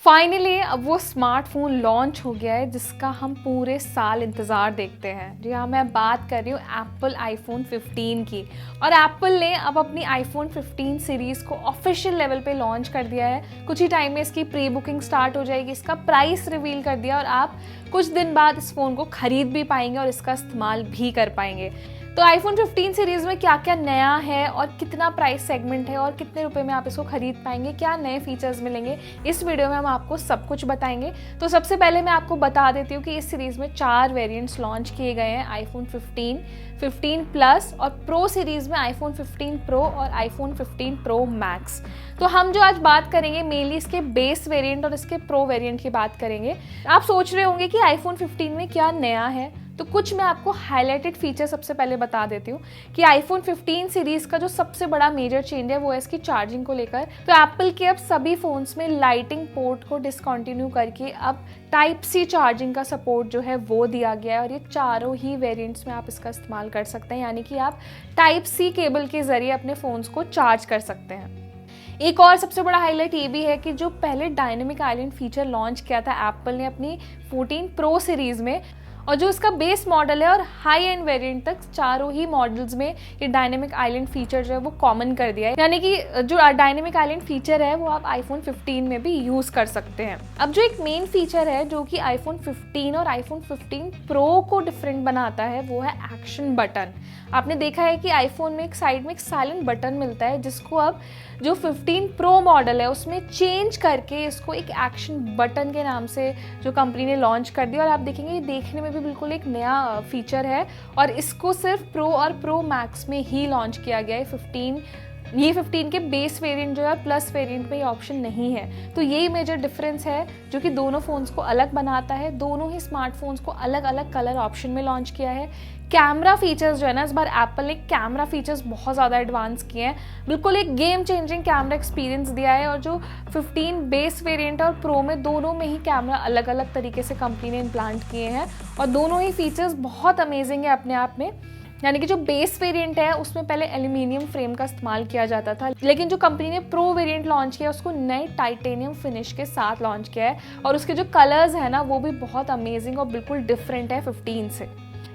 Finally अब वो smartphone launch हो गया है जिसका हम पूरे साल इंतज़ार देखते हैं। जी हाँ, मैं बात कर रही हूँ एप्पल आईफोन 15 की। और एप्पल ने अब अपनी आईफोन 15 सीरीज़ को ऑफिशियल लेवल पे लॉन्च कर दिया है। कुछ ही टाइम में इसकी प्री बुकिंग स्टार्ट हो जाएगी, इसका प्राइस रिवील कर दिया और आप कुछ दिन बाद इस फ़ोन को ख़रीद भी पाएंगे और इसका इस्तेमाल भी कर पाएंगे। तो आईफोन 15 सीरीज़ में क्या क्या नया है और कितना प्राइस सेगमेंट है और कितने रुपए में आप इसको खरीद पाएंगे, क्या नए फीचर्स मिलेंगे, इस वीडियो में हम आपको सब कुछ बताएंगे। तो सबसे पहले मैं आपको बता देती हूँ कि इस सीरीज़ में 4 वेरिएंट्स लॉन्च किए गए हैं। आईफोन 15, 15 प्लस और प्रो सीरीज़ में आईफोन 15 प्रो और आईफोन 15 प्रो मैक्स। तो हम जो आज बात करेंगे मेनली इसके बेस वेरिएंट और इसके प्रो वेरिएंट की बात करेंगे। आप सोच रहे होंगे कि आईफोन 15 में क्या नया है, तो कुछ मैं आपको हाईलाइटेड फीचर सबसे पहले बता देती हूँ कि आईफोन 15 सीरीज़ का जो सबसे बड़ा मेजर चेंज है वो है इसकी चार्जिंग को लेकर। तो एप्पल के अब सभी फ़ोन्स में लाइटिंग पोर्ट को डिसकंटिन्यू करके अब टाइप सी चार्जिंग का सपोर्ट जो है वो दिया गया है और ये चारों ही वेरिएंट्स में आप इसका इस्तेमाल कर सकते हैं, यानी कि आप टाइप सी केबल के ज़रिए अपने फ़ोन्स को चार्ज कर सकते हैं। एक और सबसे बड़ा हाईलाइट ये भी है कि जो पहले डायनेमिक आइलैंड फीचर लॉन्च किया था एप्पल ने अपनी 14 प्रो सीरीज़ में, और जो इसका बेस मॉडल है और हाई एंड वेरिएंट तक चारों ही मॉडल्स में ये डायनेमिक आइलैंड फीचर जो है वो कॉमन कर दिया है, यानी कि जो डायनेमिक आइलैंड फीचर है वो आप आईफोन 15 में भी यूज़ कर सकते हैं। अब जो एक मेन फीचर है जो कि आईफोन 15 और आईफोन 15 प्रो को डिफरेंट बनाता है वो है एक्शन बटन। आपने देखा है कि आईफोन में एक साइड में एक साइलेंट बटन मिलता है जिसको अब जो 15 प्रो मॉडल है उसमें चेंज करके इसको एक एक्शन बटन के नाम से जो कंपनी ने लॉन्च कर दिया। और आप देखेंगे ये देखने में भी बिल्कुल एक नया फीचर है और इसको सिर्फ प्रो और प्रो मैक्स में ही लॉन्च किया गया है। 15 के बेस वेरिएंट जो है प्लस वेरिएंट में ये ऑप्शन नहीं है। तो यही मेजर डिफरेंस है जो कि दोनों फ़ोन्स को अलग बनाता है। दोनों ही स्मार्टफोन्स को अलग अलग कलर ऑप्शन में लॉन्च किया है। कैमरा फीचर्स जो है ना, इस बार एप्पल ने कैमरा फीचर्स बहुत ज़्यादा एडवांस किए हैं, बिल्कुल एक गेम चेंजिंग कैमरा एक्सपीरियंस दिया है। और जो 15 बेस वेरिएंट और प्रो में दोनों में ही कैमरा अलग अलग तरीके से कंपनी ने इम्प्लांट किए हैं और दोनों ही फीचर्स बहुत अमेजिंग है अपने आप में। यानी कि जो बेस वेरिएंट है उसमें पहले एल्यूमिनियम फ्रेम का इस्तेमाल किया जाता था, लेकिन जो कंपनी ने प्रो वेरिएंट लॉन्च किया उसको नए टाइटेनियम फिनिश के साथ लॉन्च किया है और उसके जो कलर्स है ना वो भी बहुत अमेजिंग और बिल्कुल डिफरेंट है 15 से।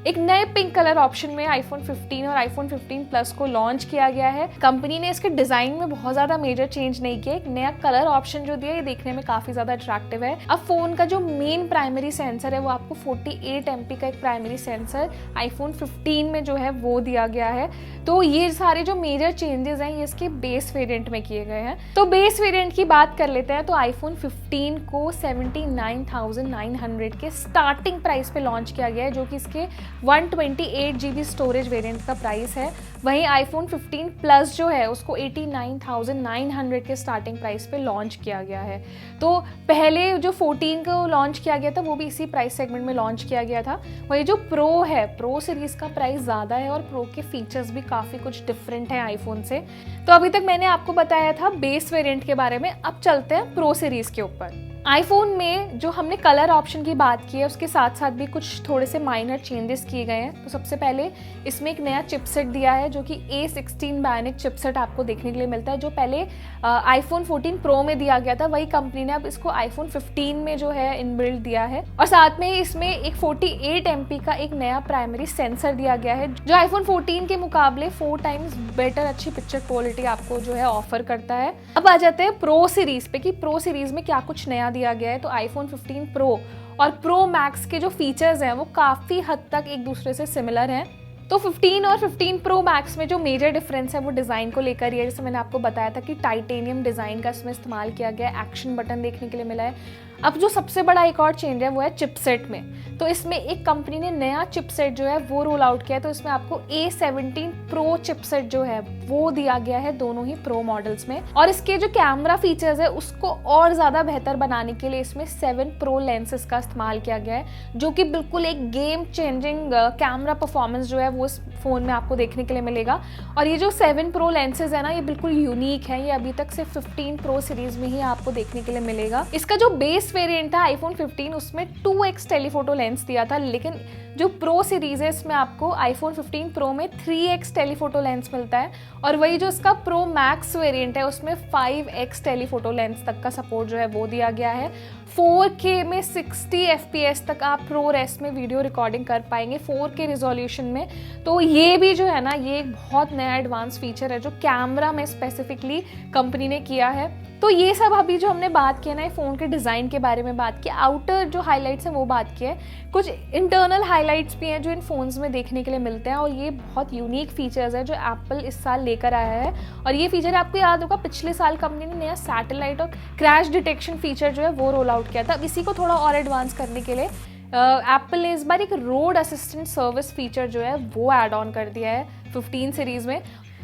एक नए पिंक कलर ऑप्शन में आईफोन 15 और आईफोन 15 प्लस को लॉन्च किया गया है। कंपनी ने इसके डिजाइन में बहुत ज्यादा मेजर चेंज नहीं किया, एक नया कलर ऑप्शन जो दिया ये देखने में काफी ज्यादा अट्रैक्टिव है। अब फोन का जो मेन प्राइमरी सेंसर है वो आपको 48 MP का एक प्राइमरी सेंसर आईफोन 15 में जो है वो दिया गया है। तो ये सारे जो मेजर चेंजेस हैं ये इसके बेस वेरिएंट में किए गए हैं। तो बेस वेरिएंट की बात कर लेते हैं। तो आईफोन 15 को 79,900 के स्टार्टिंग प्राइस पे लॉन्च किया गया है, जो कि इसके 128 GB स्टोरेज वेरिएंट का प्राइस है। वहीं आईफोन 15 प्लस जो है उसको 89,900 के स्टार्टिंग प्राइस पे लॉन्च किया गया है। तो पहले जो 14 को लॉन्च किया गया था वो भी इसी प्राइस सेगमेंट में लॉन्च किया गया था। वही जो प्रो है, प्रो सीरीज़ का प्राइस ज़्यादा है और प्रो के फीचर्स भी काफ़ी कुछ डिफरेंट हैं आईफोन से। तो अभी तक मैंने आपको बताया था बेस वेरिएंट के बारे में, अब चलते हैं प्रो सीरीज़ के ऊपर। आईफोन में जो हमने कलर ऑप्शन की बात की है उसके साथ साथ भी कुछ थोड़े से माइनर चेंजेस किए गए हैं। तो सबसे पहले इसमें एक नया चिपसेट दिया है जो कि A16 बायोनिक चिपसेट आपको देखने के लिए मिलता है, जो पहले आईफोन 14 प्रो में दिया गया था। वही कंपनी ने अब इसको आईफोन 15 में जो है इनबिल्ट दिया है और साथ में इसमें एक 48 MP का एक नया प्राइमरी सेंसर दिया गया है जो आईफोन 14 के मुकाबले 4 टाइम्स बेटर अच्छी पिक्चर क्वालिटी आपको जो है ऑफर करता है। अब आ जाते हैं प्रो सीरीज पे कि प्रो सीरीज में क्या कुछ नया दिया गया है। तो आईफोन 15 प्रो और प्रो मैक्स के जो फीचर्स हैं वो काफ़ी हद तक एक दूसरे से सिमिलर हैं। तो 15 और 15 प्रो मैक्स में जो मेजर डिफरेंस है वो डिज़ाइन को लेकर ही है। जैसे मैंने आपको बताया था कि टाइटेनियम डिज़ाइन का इसमें इस्तेमाल किया गया है, एक्शन बटन देखने के लिए मिला है। अब जो सबसे बड़ा एक और चेंज है वो है चिपसेट में। तो इसमें एक कंपनी ने नया चिपसेट जो है वो रोल आउट किया है। तो इसमें आपको A17 प्रो चिपसेट जो है वो दिया गया है दोनों ही प्रो मॉडल्स में। और इसके जो कैमरा फीचर्स है उसको और ज़्यादा बेहतर बनाने के लिए इसमें 7 प्रो लेंसेज का इस्तेमाल किया गया है, जो कि बिल्कुल एक गेम चेंजिंग कैमरा परफॉर्मेंस जो है वो इस फ़ोन में आपको देखने के लिए मिलेगा। और ये जो 7 प्रो लेंसेज है ना ये बिल्कुल यूनिक है, ये अभी तक सिर्फ 15 प्रो सीरीज़ में ही आपको देखने के लिए मिलेगा। इसका जो बेस वेरिएंट था आईफोन 15 उसमें 2x टेलीफोटो लेंस दिया था, लेकिन जो प्रो सीरीज है इसमें आपको आईफोन 15 प्रो में 3x टेलीफोटो लेंस मिलता है और वही जो इसका प्रो मैक्स वेरिएंट है उसमें 5x टेलीफोटो लेंस तक का सपोर्ट जो है वो दिया गया है। 4K में 60 FPS तक आप ProRes में वीडियो रिकॉर्डिंग कर पाएंगे 4K रिजोल्यूशन में। तो ये भी जो है ना, ये एक बहुत नया एडवांस फीचर है जो कैमरा में स्पेसिफिकली कंपनी ने किया है। तो ये सब अभी जो हमने बात किया ना, ये फ़ोन के डिज़ाइन के बारे में बात की, आउटर जो हाइलाइट्स हैं वो बात की है, कुछ इंटरनल हाइलाइट्स भी हैं जो इन फ़ोन्स में देखने के लिए मिलते हैं। और ये बहुत यूनिक फीचर्स है जो एप्पल इस साल लेकर आया है। और ये फीचर आपको याद होगा, पिछले साल कंपनी ने नया सैटेलाइट और क्रैश डिटेक्शन फीचर जो है वो रोल आउट किया था। अब इसी को थोड़ा और एडवांस करने के लिए एप्पल ने इस बार एक रोड असिस्टेंट सर्विस फीचर जो है वो ऐड ऑन कर दिया है 15 सीरीज़ में।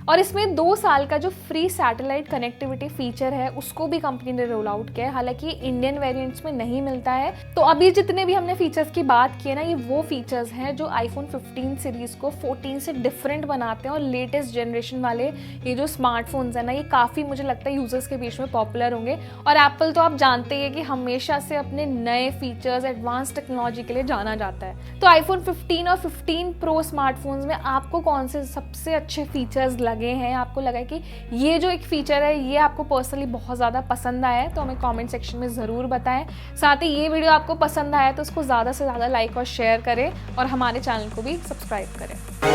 और इसमें 2 साल का जो फ्री सैटेलाइट कनेक्टिविटी फीचर है उसको भी कंपनी ने रोल आउट किया है। हालांकि ये इंडियन वेरिएंट्स में नहीं मिलता है। तो अभी जितने भी हमने फीचर्स की बात की है ना, ये वो फीचर्स हैं जो आईफोन 15 सीरीज़ को 14 से डिफरेंट बनाते हैं। और लेटेस्ट जनरेशन वाले ये जो स्मार्टफोन्स हैं ना, ये काफ़ी मुझे लगता है यूज़र्स के बीच में पॉपुलर होंगे। और एप्पल तो आप जानते ही हैं कि हमेशा से अपने नए फीचर्स, एडवांस टेक्नोलॉजी के लिए जाना जाता है। तो आईफोन 15 और 15 प्रो स्मार्टफोन्स में आपको कौन से सबसे अच्छे फीचर्स लगे हैं, आपको लगा कि ये जो एक फीचर है ये आपको पर्सनली बहुत ज़्यादा पसंद आया है, तो हमें कमेंट सेक्शन में ज़रूर बताएं। साथ ही ये वीडियो आपको पसंद आया तो उसको ज़्यादा से ज़्यादा लाइक और शेयर करें और हमारे चैनल को भी सब्सक्राइब करें।